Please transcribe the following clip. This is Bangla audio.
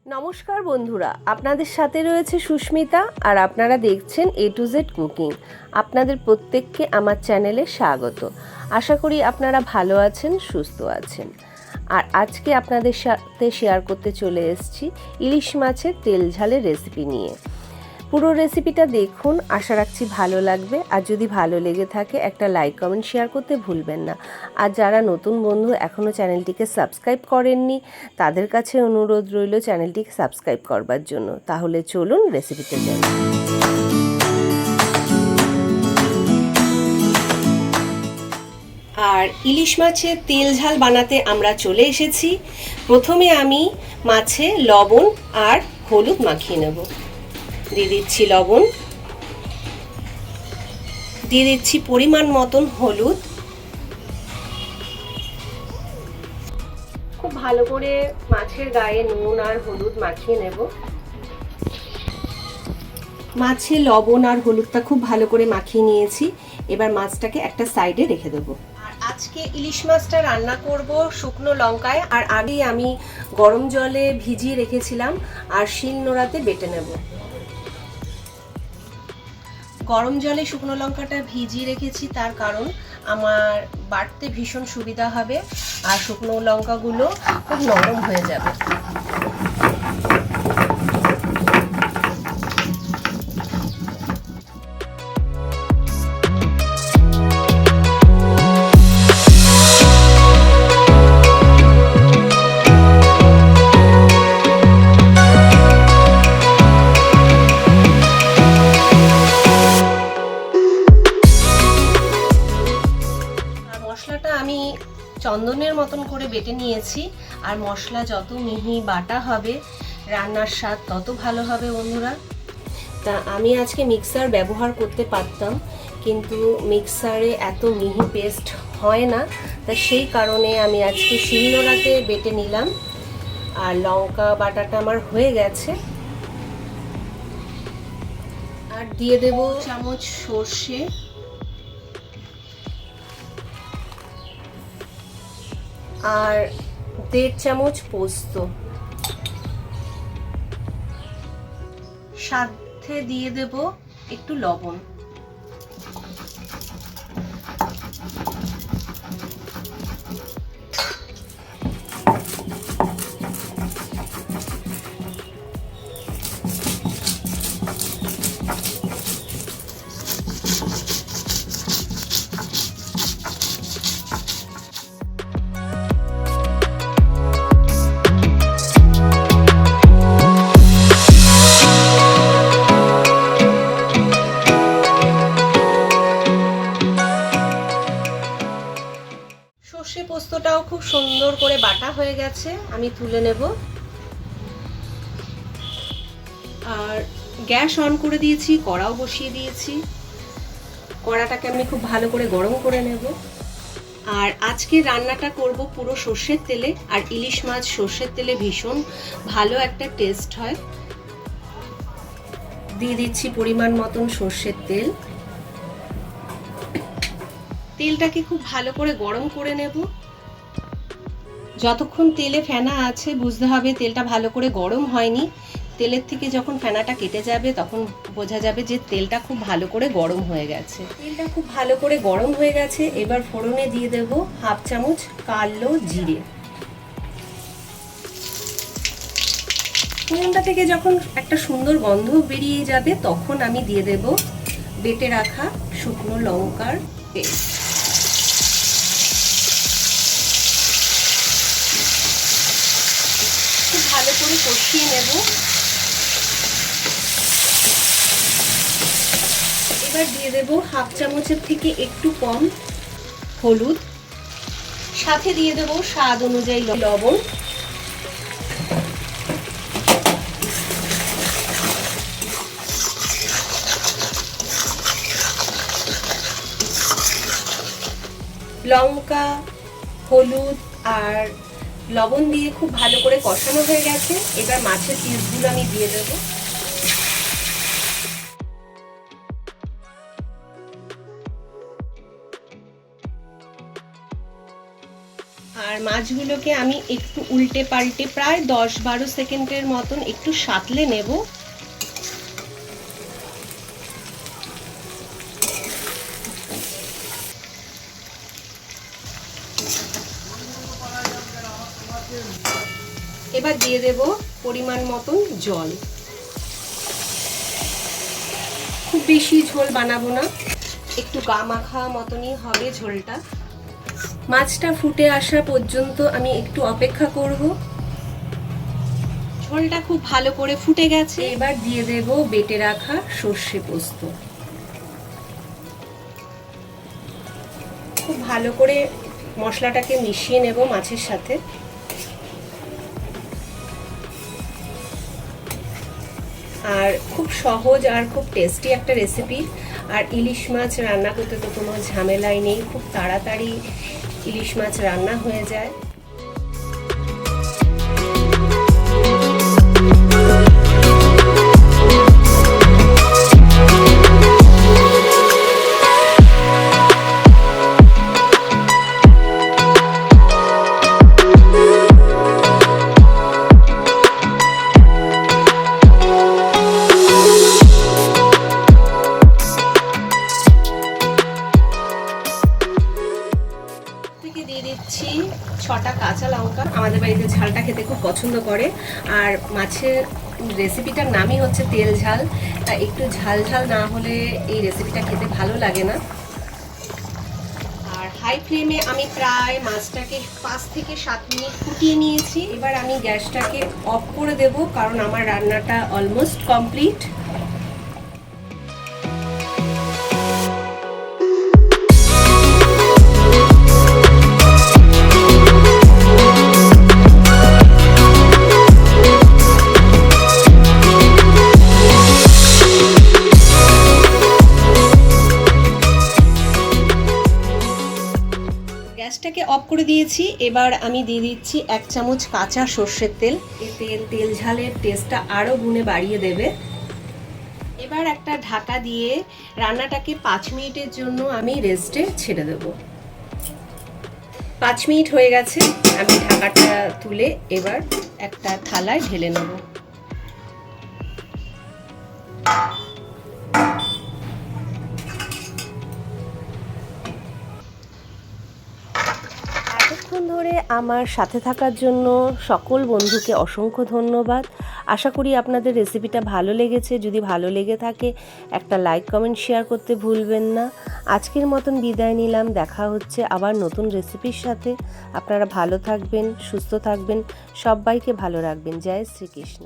নমস্কার বন্ধুরা, আপনাদের সাথে রয়েছে সুস্মিতা আর আপনারা দেখছেন A to Z কুকিং। আপনাদের প্রত্যেককে আমার চ্যানেলে স্বাগত। আশা করি আপনারা ভালো আছেন, সুস্থ আছেন। আর আজকে আপনাদের সাথে শেয়ার করতে চলে এসেছি ইলিশ মাছের তেল ঝালের রেসিপি নিয়ে। পুরো রেসিপিটা দেখুন, আশা রাখছি ভালো লাগবে। আর যদি ভালো লেগে থাকে একটা লাইক কমেন্ট শেয়ার করতে ভুলবেন না। আর যারা নতুন বন্ধু এখনও চ্যানেলটিকে সাবস্ক্রাইব করেননি তাদের কাছে অনুরোধ রইল চ্যানেলটিকে সাবস্ক্রাইব করবার জন্য। তাহলে চলুন রেসিপিতে যাই। আর ইলিশ মাছের তেল ঝাল বানাতে আমরা চলে এসেছি। প্রথমে আমি মাছে লবণ আর হলুদ মাখিয়ে নেব। দিয়ে দিচ্ছি লবণ, দিয়ে দিচ্ছি পরিমাণ মতন হলুদ। খুব ভালো করে মাছের গায়ে নুন আর হলুদ মাখিয়ে নেব। মাছে লবণ আর হলুদটা খুব ভালো করে মাখিয়ে নিয়েছি। এবার মাছটাকে একটা সাইডে রেখে দেব। আর আজকে ইলিশ মাছটা রান্না করব শুকনো লঙ্কায়। আর আগেই আমি গরম জলে ভিজিয়ে রেখেছিলাম আর শিলনোড়াতে বেটে নেব। গরম জলে শুকনো লঙ্কাটা ভিজিয়ে রেখেছি, তার কারণ আমার বাটতে ভীষণ সুবিধা হবে আর শুকনো লঙ্কাগুলো খুব নরম হয়ে যাবে। আমি চন্দনের মতন করে বেটে নিয়েছি। আর মশলা যত মিহি বাটা হবে রান্নার স্বাদ তত ভালো হবে বন্ধুরা। তা আমি আজকে মিক্সার ব্যবহার করতে পারতাম, কিন্তু মিক্সারে এত মিহি পেস্ট হয় না, তা সেই কারণে আমি আজকে শিলনোড়াতে বেটে নিলাম। আর লঙ্কা বাটাটা আমার হয়ে গেছে। আর দিয়ে দেব চামচ সর্ষে, আর 1.5 চামচ পোস্ত, সাথে দিয়ে দেব একটু লবণ। সর্ষে পোস্তটাও খুব সুন্দর করে বাটা হয়ে গেছে, আমি তুলে নেব। আর গ্যাস অন করে দিয়েছি, কড়াও বসিয়ে দিয়েছি। কড়াটাকে আমি খুব ভালো করে গরম করে নেব। আর আজকে রান্নাটা করব পুরো সর্ষের তেলে। আর ইলিশ মাছ সর্ষের তেলে ভীষণ ভালো একটা টেস্ট হয়। দিয়ে দিচ্ছি পরিমাণ মতন সর্ষের তেল। তেলটাকে খুব ভালো করে গরম করে নেব। যতক্ষণ তেলে ফেনা আছে বুঝতে হবে তেলটা ভালো করে গরম হয়নি। তেলের থেকে যখন ফেনাটা কেটে যাবে তখন বোঝা যাবে যে তেলটা খুব ভালো করে গরম হয়ে গেছে। তেলটা খুব ভালো করে গরম হয়ে গেছে। এবার ফোড়নে দিয়ে দেব 1/2 চামচ কালো জিরে। ফোড়নটা থেকে যখন একটা সুন্দর গন্ধ বেরিয়ে যাবে তখন আমি দিয়ে দেব বেটে রাখা শুকনো লঙ্কার পেস্ট। খুব ভালো করে কষিয়ে নেব। এবার দিয়ে দেব 1/2 চামচের থেকে একটু কম হলুদ, সাথে দিয়ে দেব স্বাদ অনুযায়ী লবণ। লঙ্কা, হলুদ আর লবণ দিয়ে খুব ভালো করে কষানো হয়ে গেছে। এবার মাছের পিসগুলো আমি দিয়ে দেব। আর আর মাছগুলোকে আমি একটু উল্টে পাল্টে প্রায় 10-12 সেকেন্ডের মতন একটু সাঁতলে নেব। এবার দিয়ে দেব পরিমাণ মতন জল। খুব বেশি ঝোল বানাবো না, একটু গা মাখা মতনই হবে ঝোলটা। মাছটা ফুটে আসা পর্যন্ত আমি একটু অপেক্ষা করব। ঝোলটা খুব ভালো করে ফুটে গেছে। এবার দিয়ে দেব বেটে রাখা সর্ষে পোস্ত। খুব ভালো করে মশলাটাকে মিশিয়ে নেব মাছের সাথে। আর খুব সহজ আর খুব টেস্টি একটা রেসিপি। আর ইলিশ মাছ রান্না করতে তো কোনো ঝামেলাই নেই, খুব তাড়াতাড়ি ইলিশ মাছ রান্না হয়ে যায়। দিয়ে দিচ্ছি 6টা কাঁচা লঙ্কা। আমাদের বাড়িতে ঝালটা খেতে খুব পছন্দ করে। আর মাছের রেসিপিটার নামই হচ্ছে তেল ঝাল, তা একটু ঝাল ঝাল না হলে এই রেসিপিটা খেতে ভালো লাগে না। আর হাই ফ্লেমে আমি প্রায় মাছটাকে 5 থেকে 7 মিনিট ফুটিয়ে নিয়েছি। এবার আমি গ্যাসটাকে অফ করে দেব, কারণ আমার রান্নাটা অলমোস্ট কমপ্লিট। গ্যাসটাকে অফ করে দিয়েছি। এবার আমি দিয়ে দিচ্ছি 1 চামচ কাঁচা সর্ষের তেল। এই তেল ঝালের টেস্টটা আরও গুণে বাড়িয়ে দেবে। এবার একটা ঢাকা দিয়ে রান্নাটাকে 5 মিনিটের জন্য আমি রেস্টে ছেড়ে দেব। 5 মিনিট হয়ে গেছে, আমি ঢাকাটা তুলে এবার একটা থালায় ঢেলে নেব। এতক্ষণ ধরে আমার সাথে থাকার জন্য সকল বন্ধুকে অসংখ্য ধন্যবাদ। আশা করি আপনাদের রেসিপিটা ভালো লেগেছে। যদি ভালো লেগে থাকে একটা লাইক কমেন্ট শেয়ার করতে ভুলবেন না। আজকের মতন বিদায় নিলাম, দেখা হচ্ছে আবার নতুন রেসিপির সাথে। আপনারা ভালো থাকবেন, সুস্থ থাকবেন, সবাইকে ভালো রাখবেন। জয় শ্রীকৃষ্ণ।